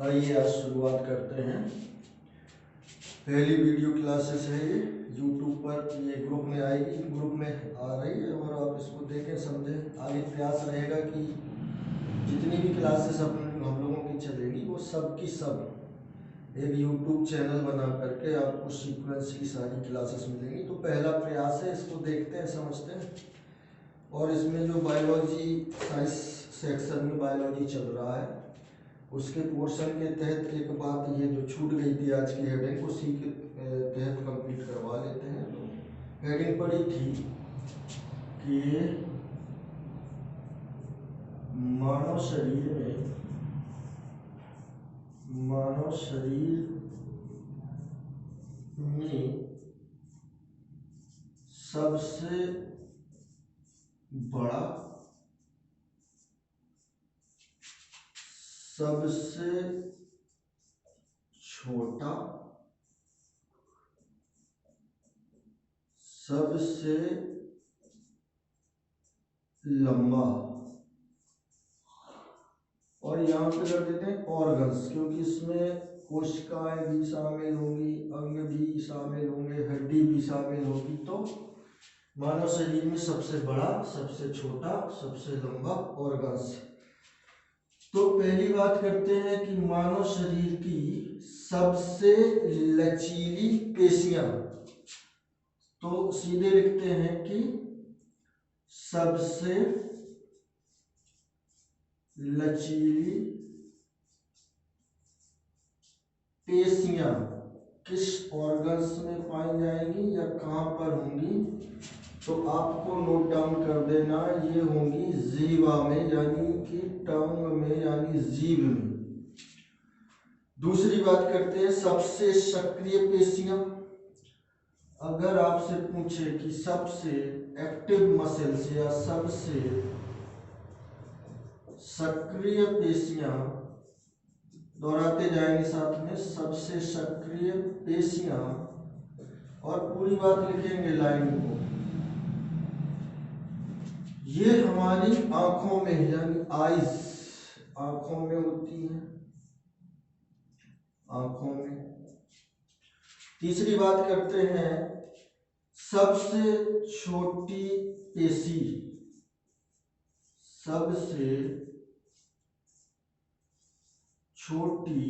आइए आज शुरुआत करते हैं। पहली वीडियो क्लासेस है ये यूट्यूब पर, ये ग्रुप में आएगी, ग्रुप में आ रही है और आप इसको देखें समझें। आगे प्रयास रहेगा कि जितनी भी क्लासेस हम लोगों की चलेगी वो सब की सब एक यूट्यूब चैनल बना करके आपको सीक्वेंस की सारी क्लासेस मिलेंगी। तो पहला प्रयास है, इसको देखते हैं समझते हैं। और इसमें जो बायोलॉजी साइंस सेक्शन में बायोलॉजी चल रहा है उसके पोर्शन के तहत एक बात ये जो छूट गई थी आज की हेडिंग, उसी के तहत कंप्लीट करवा लेते हैं। तो हेडिंग पड़ी थी कि मानव शरीर में सबसे बड़ा, सबसे छोटा, सबसे लंबा, और यहाँ पे कर देते हैं ऑर्गन्स, क्योंकि इसमें कोशिकाएं भी शामिल होंगी, अंग भी शामिल होंगे, हड्डी भी शामिल होगी। तो मानव शरीर में सबसे बड़ा, सबसे छोटा, सबसे लंबा ऑर्गन्स। तो पहली बात करते हैं कि मानव शरीर की सबसे लचीली पेशियां, तो सीधे लिखते हैं कि सबसे लचीली पेशियां किस ऑर्गन्स में पाई जाएंगी या कहां पर होंगी, तो आपको नोट डाउन कर देना, ये होंगी जीवा में, यानी कि टंग में, यानी जीभ में। दूसरी बात करते हैं सबसे सक्रिय पेशियां। अगर आपसे पूछे कि सबसे एक्टिव मसल्स या सबसे सक्रिय पेशियां, दोहराते जाएंगे साथ में, सबसे सक्रिय पेशियां, और पूरी बात लिखेंगे लाइन को। ये हमारी आंखों में, यानी आईज, आंखों में होती हैं, आंखों में। तीसरी बात करते हैं सबसे छोटी पेशी, सबसे छोटी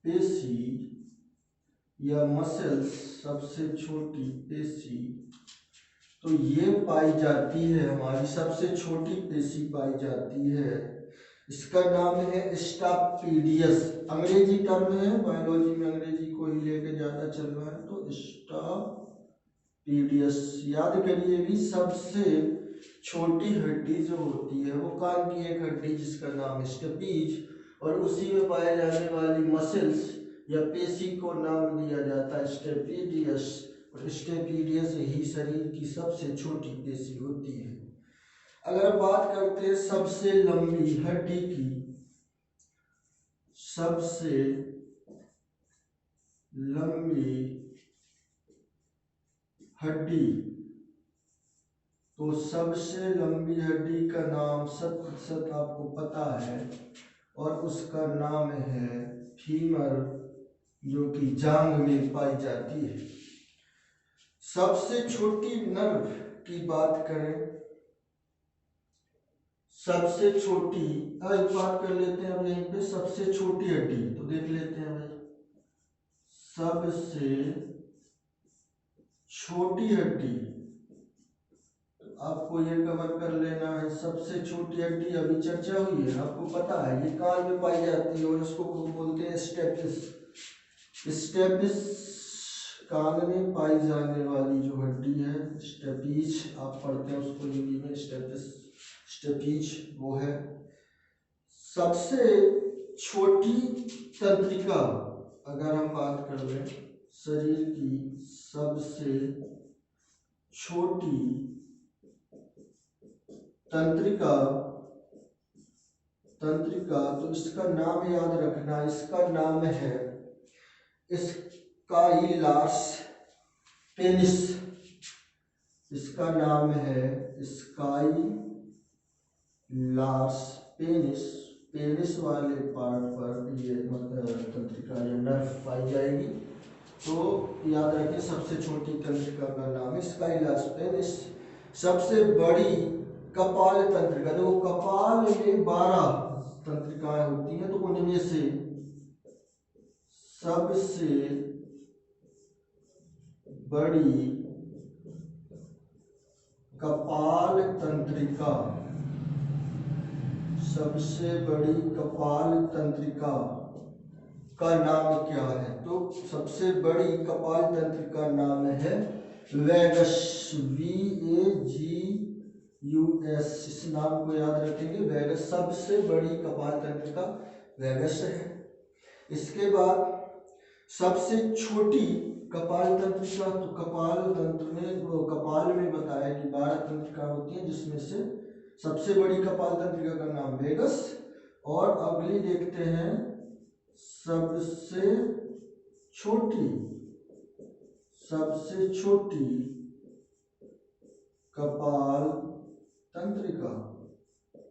पेशी या मसल्स, सबसे छोटी पेशी, तो ये पाई जाती है, हमारी सबसे छोटी पेशी पाई जाती है, इसका नाम है स्टापीडियस। अंग्रेजी टर्म है, बायोलॉजी में अंग्रेजी को ही लेके ज्यादा चल रहा है, तो स्टापीडियस। याद करिए भी, सबसे छोटी हड्डी जो होती है वो कान की एक हड्डी जिसका नाम है स्टेपीज, और उसी में पाए जाने वाली मसल्स या पेशी को नाम दिया जाता है स्टेपीडियस, और स्टेपीडियस ही शरीर की सबसे छोटी पेशी होती है। अगर बात करते हैं सबसे लंबी हड्डी की, सबसे लंबी हड्डी, तो सबसे लंबी हड्डी का नाम 100% आपको पता है, और उसका नाम है फीमर, जो कि जांघ में पाई जाती है। सबसे छोटी नर्व की बात करें, सबसे छोटी, एक बात कर लेते हैं अब यहीं पे, सबसे छोटी हड्डी तो देख लेते हैं भाई, सबसे छोटी हड्डी, तो आपको ये कवर कर लेना है। सबसे छोटी हड्डी अभी चर्चा हुई है, आपको पता है, ये कान में पाई जाती है और इसको बोलते हैं स्टेपिस। स्टेपिस कान में पाई जाने वाली जो हड्डी है, स्टेपीज आप पढ़ते हैं उसको हिंदी में, स्टेपिस, स्टेपीज वो है। सबसे छोटी तंत्रिका, अगर हम बात कर रहे हैं शरीर की सबसे छोटी तंत्रिका, तो इसका नाम याद रखना, इसका नाम है स्काइलास पेनिस, इसका नाम है स्काइलास पेनिस, पेनिस वाले पार्ट पर ये तंत्रिका या नर्व पाई जाएगी। तो याद रखें सबसे छोटी तंत्रिका का नाम है स्काइलस पेनिस। सबसे बड़ी कपाल तंत्रिका, देखो कपाल में 12 तंत्रिकाएं होती हैं, तो उनमें से सबसे बड़ी कपाल तंत्रिका, सबसे बड़ी कपाल तंत्रिका का नाम क्या है? तो सबसे बड़ी कपाल तंत्रिका नाम है वेगस, VAGUS। इस नाम को याद रखेंगे, वेगस। सबसे बड़ी कपाल तंत्रिका वेगस है। इसके बाद सबसे छोटी कपाल तंत्रिका, तो कपाल तंत्र में कपाल में बताया कि 12 तंत्रिका होती हैं, जिसमें से सबसे बड़ी कपाल तंत्रिका का नाम वेगस। और अगली देखते हैं सबसे छोटी कपाल तंत्रिका।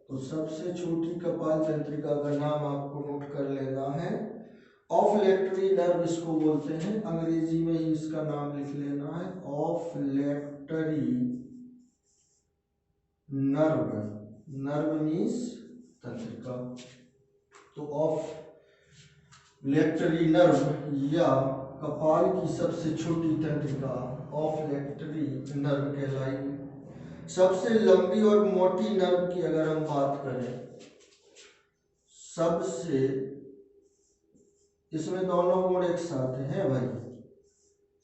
तो सबसे छोटी कपाल तंत्रिका का नाम आपको नोट कर लेना है, ऑफलेटरी नर्व इसको बोलते हैं। अंग्रेजी में ही इसका नाम लिख लेना है, ऑफलेटरी नर्व। नर्व मीन्स तंत्रिका। तो ऑफलेटरी नर्व या कपाल की सबसे छोटी तंत्रिका ऑफलेटरी नर्व कहलाएगी। सबसे लंबी और मोटी नर्व की अगर हम बात करें, सबसे, इसमें दोनों गुण एक साथ हैं भाई,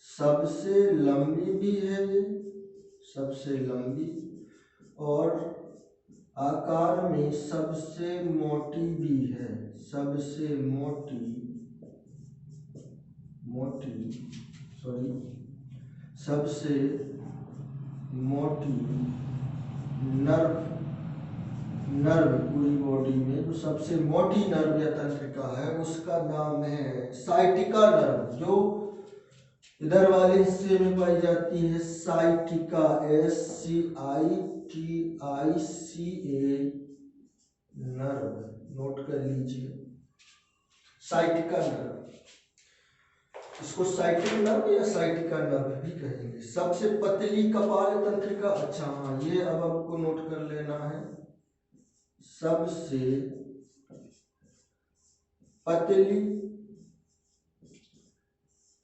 सबसे लंबी भी है ये, सबसे लंबी, और आकार में सबसे मोटी भी है, सबसे सबसे मोटी नर्व पूरी बॉडी में जो सबसे मोटी नर्व या तंत्रिका है उसका नाम है साइटिका नर्व, जो इधर वाले हिस्से में पाई जाती है, साइटिका, SCITICA नर्व। नोट कर लीजिए, साइटिका नर्व, इसको साइटिक नर्व या साइटिका नर्व भी कहेंगे। सबसे पतली कपाल तंत्रिका, अच्छा हाँ, ये अब आपको नोट कर लेना है, सबसे पतली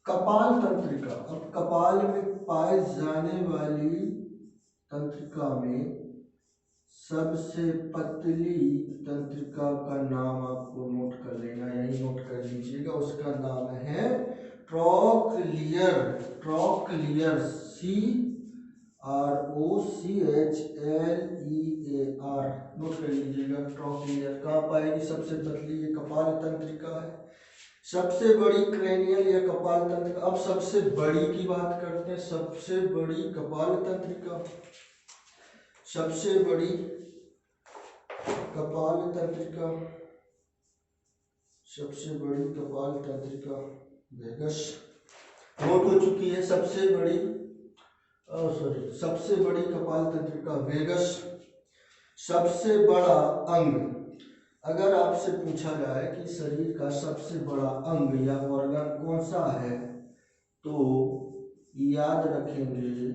कपाल तंत्रिका। अब कपाल में पाए जाने वाली तंत्रिका में सबसे पतली तंत्रिका का नाम आपको नोट कर लेना, यही नोट कर लीजिएगा, उसका नाम है ट्रोक्लियर। ट्रोक्लियर, CROCHLEAR, नोट कर लीजिएगा, ट्रोक्लियर। कहाँ पाएगी सबसे पतली? ये कपाल तंत्रिका है। सबसे बड़ी क्रेनियल या कपाल तंत्रिका। अब सबसे बड़ी की बात करते हैं, सबसे बड़ी कपाल तंत्रिका, सबसे बड़ी कपाल तंत्रिका, सबसे बड़ी कपाल तंत्रिका वेगस नोट हो चुकी है। सबसे बड़ी कपाल तंत्रिका वेगस। सबसे बड़ा अंग, अगर आपसे पूछा जाए कि शरीर का सबसे बड़ा अंग या ऑर्गन कौन सा है, तो याद रखेंगे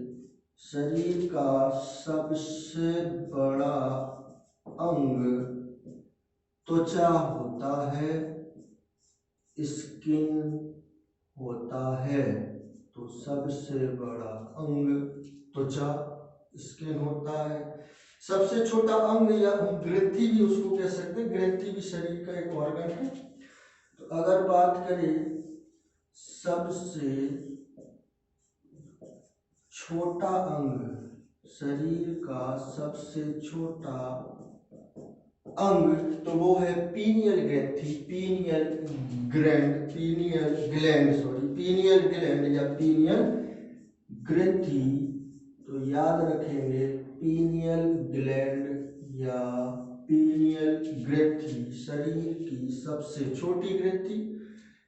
शरीर का सबसे बड़ा अंग त्वचा होता है, स्किन होता है। तो सबसे बड़ा अंग त्वचा, स्किन होता है। सबसे छोटा अंग या ग्रंथि भी उसको कह सकते हैं, ग्रंथि भी शरीर का एक ऑर्गन है। तो अगर बात करें सबसे छोटा अंग, शरीर का सबसे छोटा अंग, तो वो है पीनियल ग्रंथि, पीनियल ग्लैंड या पीनियल ग्रंथि। तो याद रखेंगे पीनियल ग्लैंड या पीनियल ग्रंथि शरीर की सबसे छोटी ग्रंथि,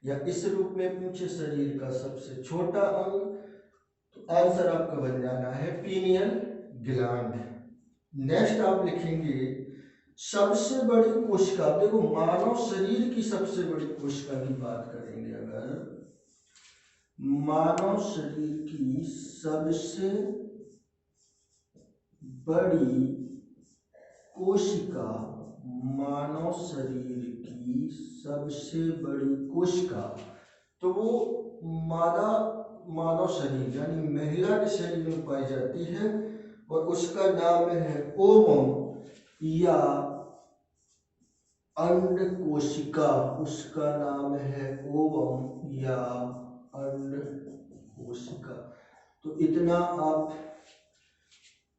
या इस रूप में पूछे शरीर का सबसे छोटा अंग, तो आंसर आपका बन जाना है पीनियल ग्लैंड। नेक्स्ट आप लिखेंगे सबसे बड़ी कोशिका, देखो मानव शरीर की सबसे बड़ी कोशिका की बात करेंगे, अगर मानव शरीर की सबसे बड़ी कोशिका, मानव शरीर की सबसे बड़ी कोशिका, तो वो मानव शरीर यानी महिला के शरीर में पाई जाती है और उसका नाम है ओवम या अंड कोशिका। उसका नाम है ओवम या अंड कोशिका। तो इतना आप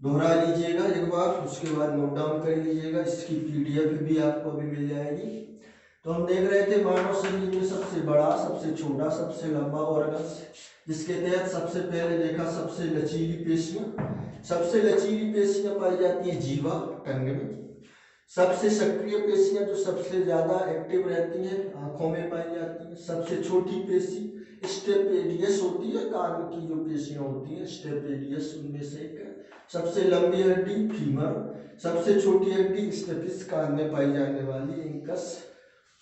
दोहरा लीजिएगा एक बार, उसके बाद नोट डाउन कर लीजिएगा। इसकी पीडीएफ भी आपको अभी मिल जाएगी। तो हम देख रहे थे मानव शरीर में सबसे बड़ा, सबसे छोटा, सबसे लंबा ऑर्गन्स, जिसके तहत सबसे पहले देखा सबसे लचीली पेशियां। सबसे लचीली पेशियां पाई जाती है जीवा, टंग में। सबसे सक्रिय पेशियां जो सबसे ज्यादा एक्टिव रहती हैं आंखों में पाई जाती हैं। सबसे छोटी पेशी स्टेपेडियस होती है, कान की जो पेशियां होती हैं स्टेपेडियस उनमें से एक। सबसे लंबी हड्डी फीमर, सबसे छोटी हड्डी स्टेपिस, कान में पाई जाने वाली इंकस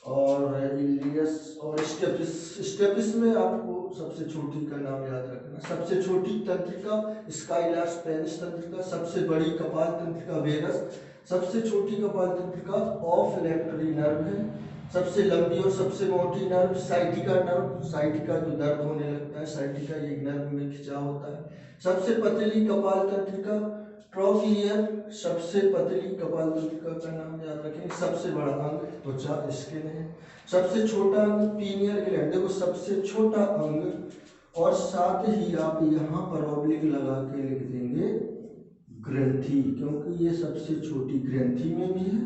और इलियस और स्टेपिस। स्टेपिस में आपको सबसे छोटी का नाम याद रखना। सबसे छोटी तंत्रिका स्काइलास पेनिस तंत्रिका। सबसे बड़ी कपाल तंत्रिका वेगस। सबसे छोटी कपाल तंत्रिका ऑफलेटरी नर्व है। सबसे लंबी और सबसे मोटी नर्व साइटिका नर्व। साइटिका जो दर्द होने लगता है, साइटिका ये नर्व में खिंचा होता है। सबसे पतली कपाल तंत्रिका ट्रोकियर। सबसे पतली कपाल तंत्रिका का नाम याद रखें। सबसे बड़ा अंग त्वचा स्किन है। सबसे छोटा अंग पीनियल ग्लैंड। देखो सबसे छोटा अंग और साथ ही आप यहाँ पर ऑब्लिक लगा के लिख देंगे ग्रंथि, क्योंकि ये सबसे छोटी ग्रंथि में भी है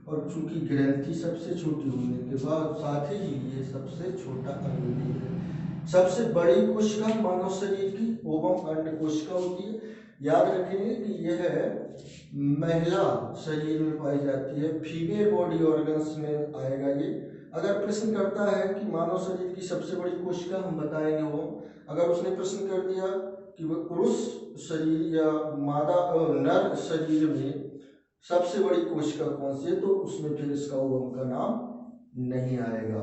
और चूंकि ग्रंथि सबसे छोटी होने के बाद साथ ही ये सबसे छोटा अंग भी है। सबसे बड़ी कोशिका मानव शरीर की ओवम अंड कोशिका होती है। याद रखेंगे कि यह महिला शरीर में पाई जाती है, फीमेल बॉडी ऑर्गन्स में आएगा ये। अगर प्रश्न करता है कि मानव शरीर की सबसे बड़ी कोशिका, हम बताएंगे वो। अगर उसने प्रश्न कर दिया कि वह पुरुष शरीर या मादा नर शरीर में सबसे बड़ी कोशिका कौन सी है, तो उसमें फिर इसका ओवम का नाम नहीं आएगा।